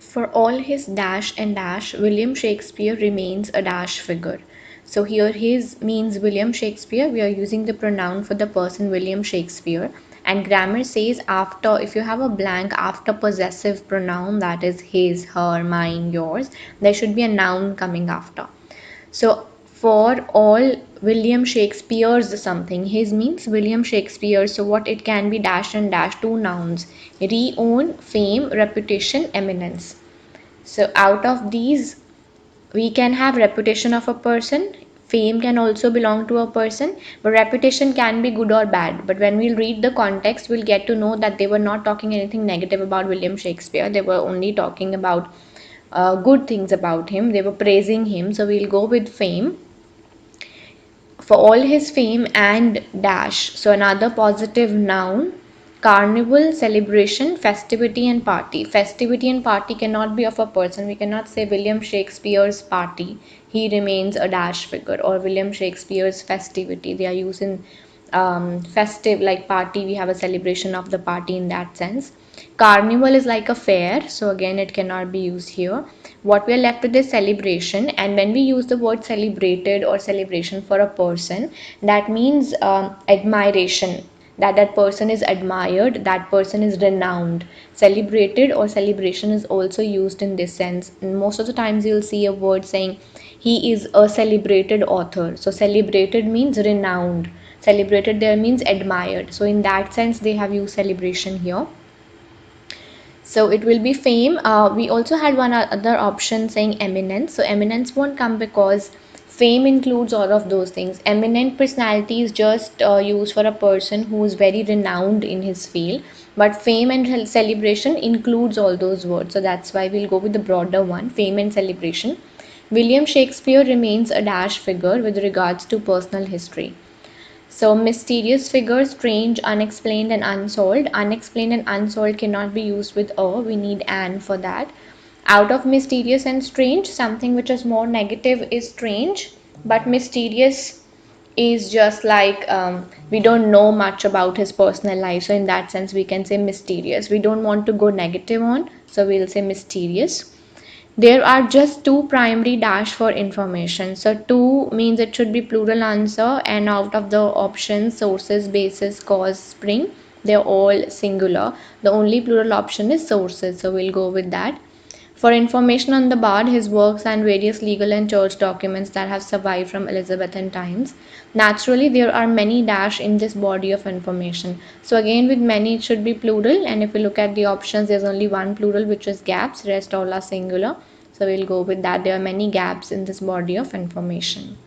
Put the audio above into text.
For all his dash and dash, William Shakespeare remains a dash figure. So here his means William Shakespeare. We are using the pronoun for the person William Shakespeare. And grammar says after, if you have a blank after possessive pronoun, that is his, her, mine, yours, there should be a noun coming after. So for all William Shakespeare's something, his means William Shakespeare. So what it can be dash and dash, two nouns: renown, fame, reputation, eminence. So out of these, we can have reputation of a person. Fame can also belong to a person, but reputation can be good or bad. But when we'll read the context, we'll get to know that they were not talking anything negative about William Shakespeare. They were only talking about good things about him. They were praising him. So we'll go with fame. For all his fame and dash. So another positive noun: carnival, celebration, festivity and party. Festivity and party cannot be of a person. We cannot say William Shakespeare's party, he remains a dash figure, or William Shakespeare's festivity. They are used in festive, like party, we have a celebration of the party in that sense. Carnival is like a fair, so again it cannot be used here. What we are left with is celebration, and when we use the word celebrated or celebration for a person, that means admiration, that that person is admired, that person is renowned. Celebrated or celebration is also used in this sense. And most of the times you'll see a word saying he is a celebrated author. So celebrated means renowned, celebrated there means admired. So in that sense they have used celebration here. So it will be fame. We also had one other option saying eminence. So eminence won't come because fame includes all of those things. Eminent personality is just used for a person who is very renowned in his field. But fame and celebration includes all those words. So that's why we'll go with the broader one, fame and celebration. William Shakespeare remains a dash figure with regards to personal history. So mysterious figure, strange, unexplained and unsolved. Unexplained and unsolved cannot be used with a, we need an for that. Out of mysterious and strange, something which is more negative is strange, but mysterious is just like we don't know much about his personal life. So in that sense we can say mysterious. We don't want to go negative on, so we'll say mysterious. There are just two primary dash for information. So two means it should be plural answer, and out of the options sources, basis, cause, spring, they're all singular. The only plural option is sources, so we'll go with that. For information on the bard, his works and various legal and church documents that have survived from Elizabethan times. Naturally, there are many dash in this body of information. So again, with many, it should be plural. And if we look at the options, there's only one plural, which is gaps. Rest all are singular. So we'll go with that. There are many gaps in this body of information.